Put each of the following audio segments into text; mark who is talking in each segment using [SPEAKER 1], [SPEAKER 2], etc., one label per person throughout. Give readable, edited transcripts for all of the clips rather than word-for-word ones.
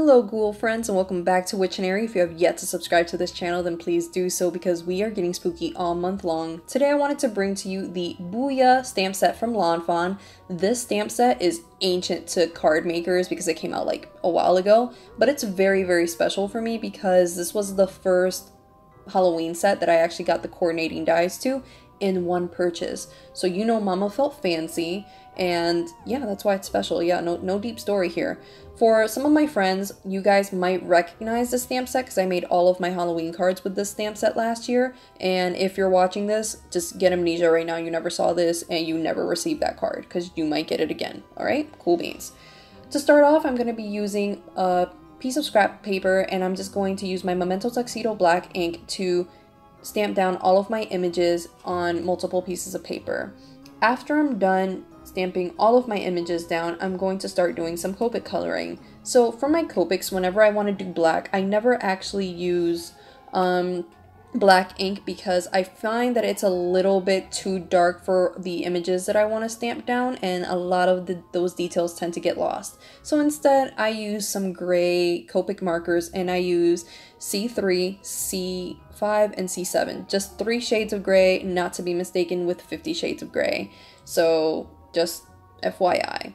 [SPEAKER 1] Hello Ghoul friends and welcome back to Witchtionery. If you have yet to subscribe to this channel then please do so because we are getting spooky all month long. Today I wanted to bring to you the Booyah stamp set from Lawn Fawn. This stamp set is ancient to card makers because it came out like a while ago, but it's very special for me because this was the first Halloween set that I actually got the coordinating dies to in one purchase. So you know mama felt fancy and yeah, that's why it's special. Yeah, no deep story here. For some of my friends, you guys might recognize this stamp set because I made all of my Halloween cards with this stamp set last year. And if you're watching this, just get amnesia right now. You never saw this and you never received that card because you might get it again. All right, cool beans. To start off, I'm going to be using a piece of scrap paper and I'm just going to use my Memento Tuxedo black ink to stamp down all of my images on multiple pieces of paper. After I'm done stamping all of my images down, I'm going to start doing some Copic coloring. So for my Copics, whenever I want to do black, I never actually use black ink because I find that it's a little bit too dark for the images that I want to stamp down and a lot of those details tend to get lost. So instead I use some gray Copic markers and I use C3, C5, and C7. Just 3 shades of gray, not to be mistaken with 50 shades of gray. So just FYI.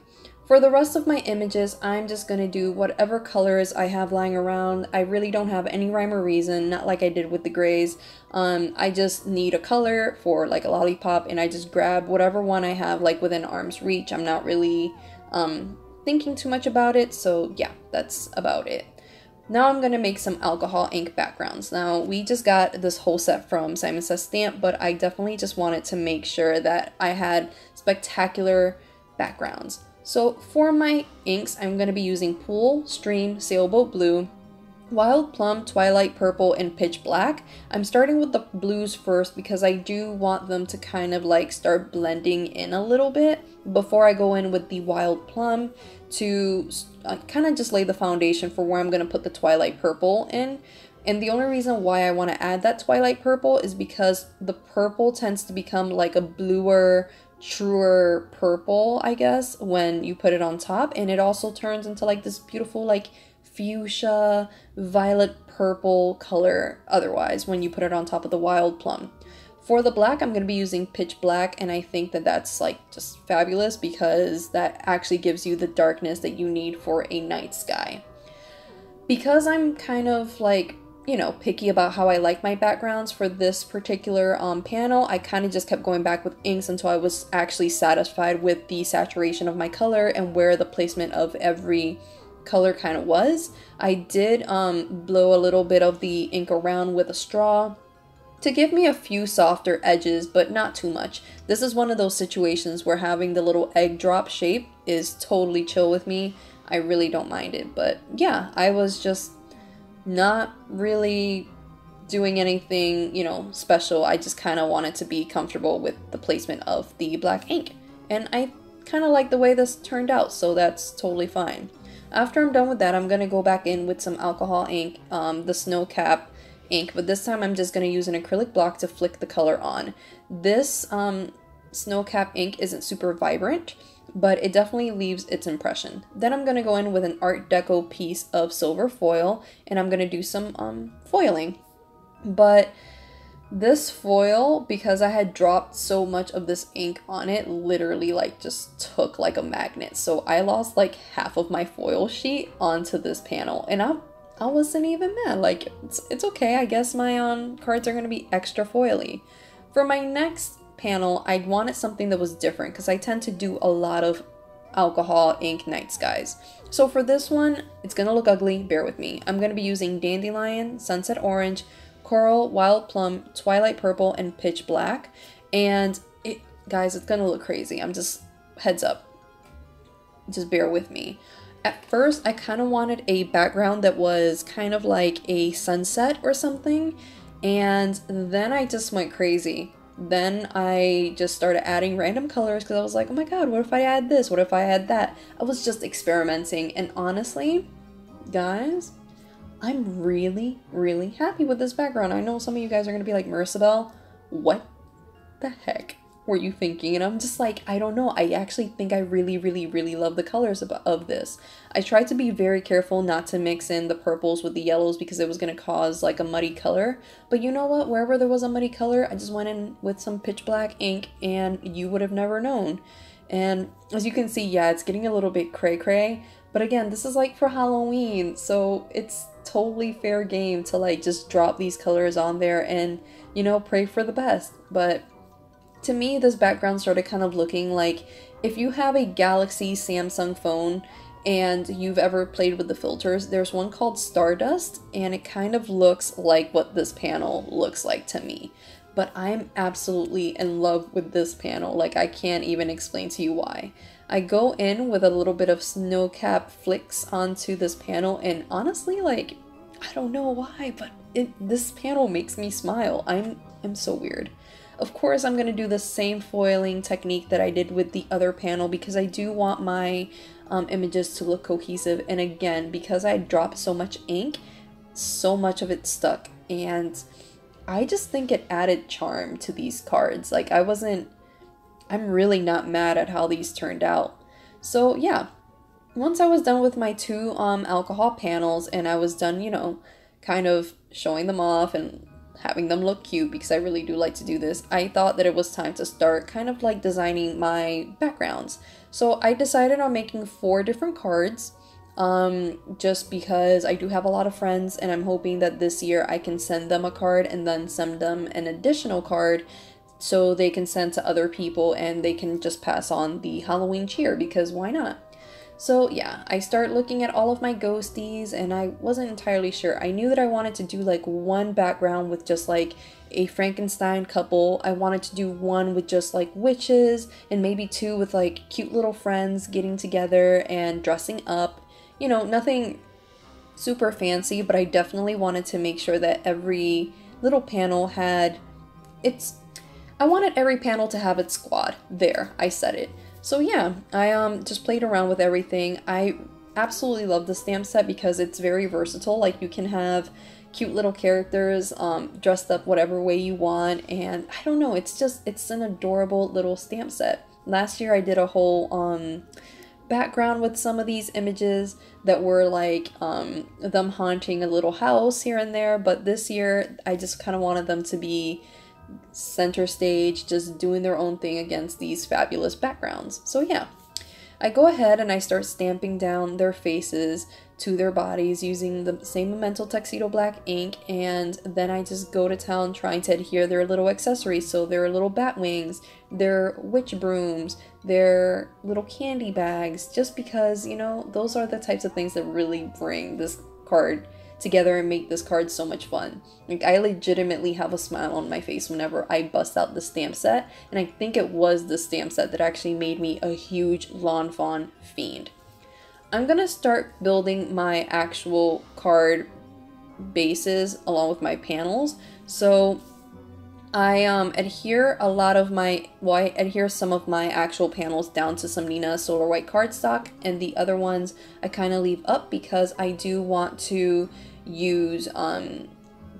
[SPEAKER 1] For the rest of my images, I'm just going to do whatever colors I have lying around. I really don't have any rhyme or reason, not like I did with the grays. I just need a color for like a lollipop and I just grab whatever one I have like within arm's reach. I'm not really thinking too much about it, so yeah, that's about it. Now I'm going to make some alcohol ink backgrounds. Now we just got this whole set from Simon Says Stamp, but I definitely just wanted to make sure that I had spectacular backgrounds. So for my inks, I'm going to be using Pool, Stream, Sailboat Blue, Wild Plum, Twilight Purple, and Pitch Black. I'm starting with the blues first because I do want them to kind of like start blending in a little bit before I go in with the Wild Plum to kind of just lay the foundation for where I'm going to put the Twilight Purple in. And the only reason why I want to add that Twilight Purple is because the purple tends to become like a bluer, truer purple, I guess, when you put it on top, and it also turns into like this beautiful like fuchsia, violet purple color otherwise when you put it on top of the Wild Plum. For the black, I'm going to be using Pitch Black, and I think that that's like just fabulous because that actually gives you the darkness that you need for a night sky. Because I'm kind of like, you know, picky about how I like my backgrounds for this particular panel, I kind of just kept going back with inks until I was actually satisfied with the saturation of my color and where the placement of every color kind of was. I did blow a little bit of the ink around with a straw to give me a few softer edges, but not too much. This is one of those situations where having the little egg drop shape is totally chill with me. I really don't mind it, but yeah, I was just not really doing anything, you know, special. I just kind of wanted to be comfortable with the placement of the black ink. And I kind of like the way this turned out, so that's totally fine. After I'm done with that, I'm going to go back in with some alcohol ink, the Snow Cap ink, but this time I'm just going to use an acrylic block to flick the color on. This Snow Cap ink isn't super vibrant, but it definitely leaves its impression. Then I'm going to go in with an Art Deco piece of silver foil, and I'm going to do some foiling. But this foil, because I had dropped so much of this ink on it, literally like just took like a magnet. So I lost like half of my foil sheet onto this panel, and I wasn't even mad. Like, it's okay. I guess my cards are going to be extra foily. For my next panel, I wanted something that was different because I tend to do a lot of alcohol ink night skies. So for this one, it's going to look ugly. Bear with me. I'm going to be using Dandelion, Sunset Orange, Coral, Wild Plum, Twilight Purple, and Pitch Black. And guys, it's going to look crazy. I'm just, heads up. Just bear with me. At first, I kind of wanted a background that was kind of like a sunset or something, and then I just went crazy. Then I just started adding random colors because I was like, oh my god, what if I add this? What if I add that? I was just experimenting, and honestly, guys, I'm really happy with this background. I know some of you guys are going to be like, Marissa Belle, what the heck? were you thinking? And I'm just like, I don't know. I actually think I really, really, really love the colors of this. I tried to be very careful not to mix in the purples with the yellows because it was going to cause like a muddy color. But you know what? Wherever there was a muddy color, I just went in with some pitch black ink and you would have never known. And as you can see, yeah, it's getting a little bit cray-cray. But again, this is like for Halloween, so it's totally fair game to like just drop these colors on there and, you know, pray for the best. But to me, this background started kind of looking like if you have a Galaxy Samsung phone and you've ever played with the filters, there's one called Stardust, and it kind of looks like what this panel looks like to me. But I'm absolutely in love with this panel. Like, I can't even explain to you why. I go in with a little bit of snow cap flicks onto this panel, and honestly, like, I don't know why, but this panel makes me smile. I'm so weird. Of course, I'm going to do the same foiling technique that I did with the other panel because I do want my images to look cohesive. And again, because I dropped so much ink, so much of it stuck. And I just think it added charm to these cards. Like, I'm really not mad at how these turned out. So yeah, once I was done with my two alcohol panels and I was done, you know, kind of showing them off and having them look cute, because I really do like to do this, I thought that it was time to start kind of like designing my backgrounds. So I decided on making 4 different cards, just because I do have a lot of friends and I'm hoping that this year I can send them a card and then send them an additional card so they can send to other people and they can just pass on the Halloween cheer, because why not? So yeah, I start looking at all of my ghosties and I wasn't entirely sure. I knew that I wanted to do like one background with just like a Frankenstein couple. I wanted to do one with just like witches, and maybe 2 with like cute little friends getting together and dressing up. You know, nothing super fancy, but I definitely wanted to make sure that every little panel had I wanted every panel to have its squad. There, I said it. So yeah, I just played around with everything. I absolutely love the stamp set because it's very versatile. Like, you can have cute little characters dressed up whatever way you want, and I don't know, it's an adorable little stamp set. Last year I did a whole background with some of these images that were like them haunting a little house here and there, but this year I just kind of wanted them to be center stage, just doing their own thing against these fabulous backgrounds. So yeah, I go ahead and I start stamping down their faces to their bodies using the same Memento Tuxedo black ink, and then I just go to town trying to adhere their little accessories. So their little bat wings, their witch brooms, their little candy bags, just because, you know, those are the types of things that really bring this card together and make this card so much fun. Like, I legitimately have a smile on my face whenever I bust out the stamp set, and I think it was the stamp set that actually made me a huge Lawn Fawn fiend. I'm gonna start building my actual card bases along with my panels. So I adhere some of my actual panels down to some Nina Silver White cardstock, and the other ones I kind of leave up because I do want to use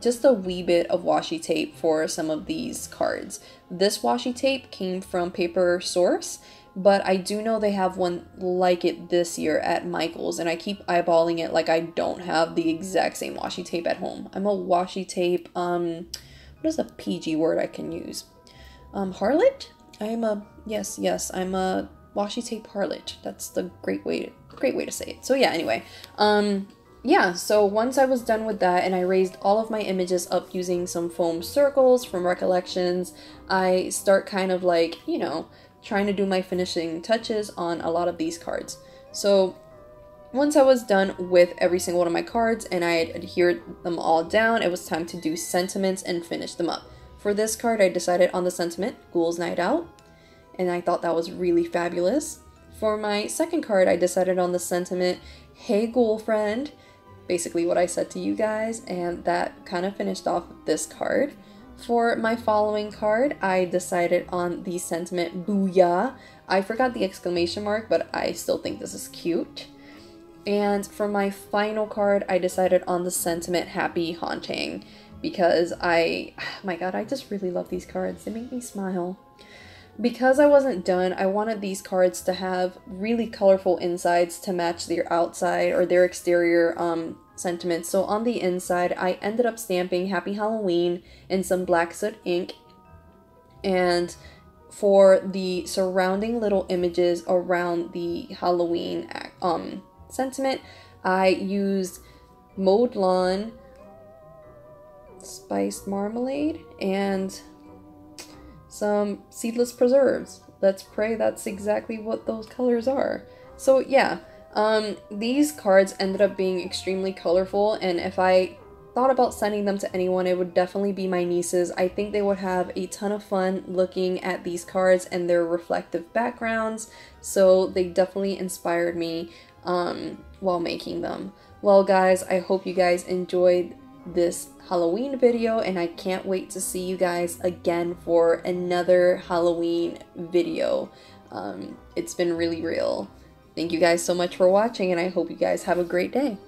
[SPEAKER 1] just a wee bit of washi tape for some of these cards. This washi tape came from Paper Source, but I do know they have one like it this year at Michael's, and I keep eyeballing it like I don't have the exact same washi tape at home. I'm a washi tape, what is a PG word I can use? Harlot? I'm a washi tape harlot. That's the great way to say it. So yeah, anyway, yeah, so once I was done with that and I raised all of my images up using some foam circles from Recollections, I start kind of like, you know, trying to do my finishing touches on a lot of these cards. So once I was done with every single one of my cards and I had adhered them all down, it was time to do sentiments and finish them up. For this card, I decided on the sentiment, Ghoul's Night Out, and I thought that was really fabulous. For my second card, I decided on the sentiment, Hey Ghoul Friend, basically what I said to you guys, and that kind of finished off this card. For my following card, I decided on the sentiment, Booyah. I forgot the exclamation mark, but I still think this is cute. And for my final card, I decided on the sentiment, Happy Haunting, because my god, I just really love these cards. They make me smile. Because I wasn't done, I wanted these cards to have really colorful insides to match their outside or their exterior sentiments. So on the inside, I ended up stamping Happy Halloween in some black soot ink. And for the surrounding little images around the Halloween sentiment, I used Mowed Lawn, Spiced Marmalade, and some Seedless Preserves. Let's pray that's exactly what those colors are. So yeah, these cards ended up being extremely colorful, and if I thought about sending them to anyone, it would definitely be my nieces. I think they would have a ton of fun looking at these cards and their reflective backgrounds, so they definitely inspired me while making them. Well guys, I hope you guys enjoyed this Halloween video, and I can't wait to see you guys again for another Halloween video. It's been really real. Thank you guys so much for watching, and I hope you guys have a great day.